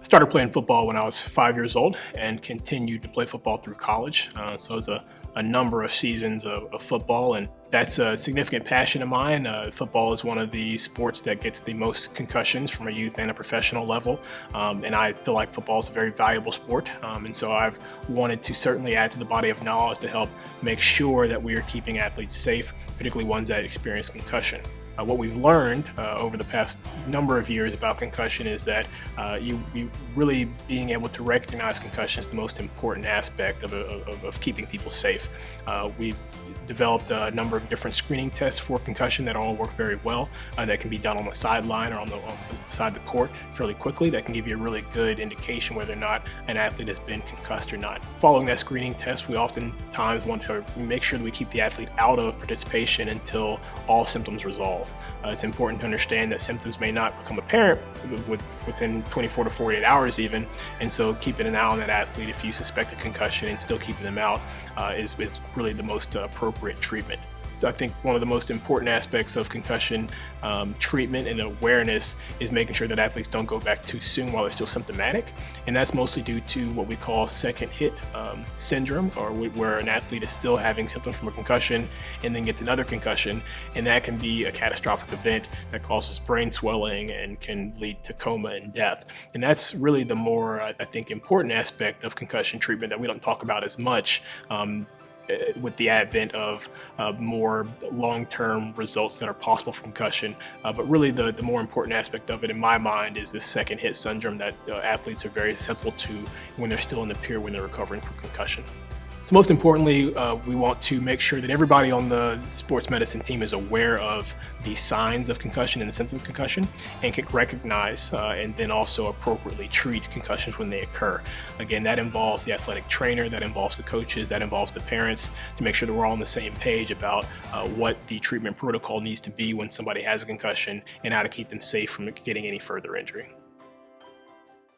Started playing football when I was 5 years old and continued to play football through college. So it was a number of seasons of football, and that's a significant passion of mine. Football is one of the sports that gets the most concussions from a youth and a professional level, and I feel like football is a very valuable sport, and so I've wanted to certainly add to the body of knowledge to help make sure that we are keeping athletes safe, particularly ones that experience concussion. What we've learned over the past number of years about concussion is that you really being able to recognize concussion is the most important aspect of keeping people safe. We've developed a number of different screening tests for concussion that all work very well, that can be done on the sideline or on the side of the court fairly quickly. That can give you a really good indication whether or not an athlete has been concussed or not. Following that screening test, we oftentimes want to make sure that we keep the athlete out of participation until all symptoms resolve. It's important to understand that symptoms may not become apparent within 24 to 48 hours even, and so keeping an eye on that athlete if you suspect a concussion and still keeping them out is really the most appropriate treatment. I think one of the most important aspects of concussion treatment and awareness is making sure that athletes don't go back too soon while they're still symptomatic, and that's mostly due to what we call second hit syndrome, or where an athlete is still having symptoms from a concussion and then gets another concussion, and that can be a catastrophic event that causes brain swelling and can lead to coma and death. And that's really the more, I think, important aspect of concussion treatment that we don't talk about as much with the advent of more long-term results that are possible from concussion. But really the more important aspect of it in my mind is this second hit syndrome that athletes are very susceptible to when they're still in the period when they're recovering from concussion. So most importantly, we want to make sure that everybody on the sports medicine team is aware of the signs of concussion and the symptoms of concussion and can recognize and then also appropriately treat concussions when they occur. Again, that involves the athletic trainer, that involves the coaches, that involves the parents, to make sure that we're all on the same page about what the treatment protocol needs to be when somebody has a concussion and how to keep them safe from getting any further injury.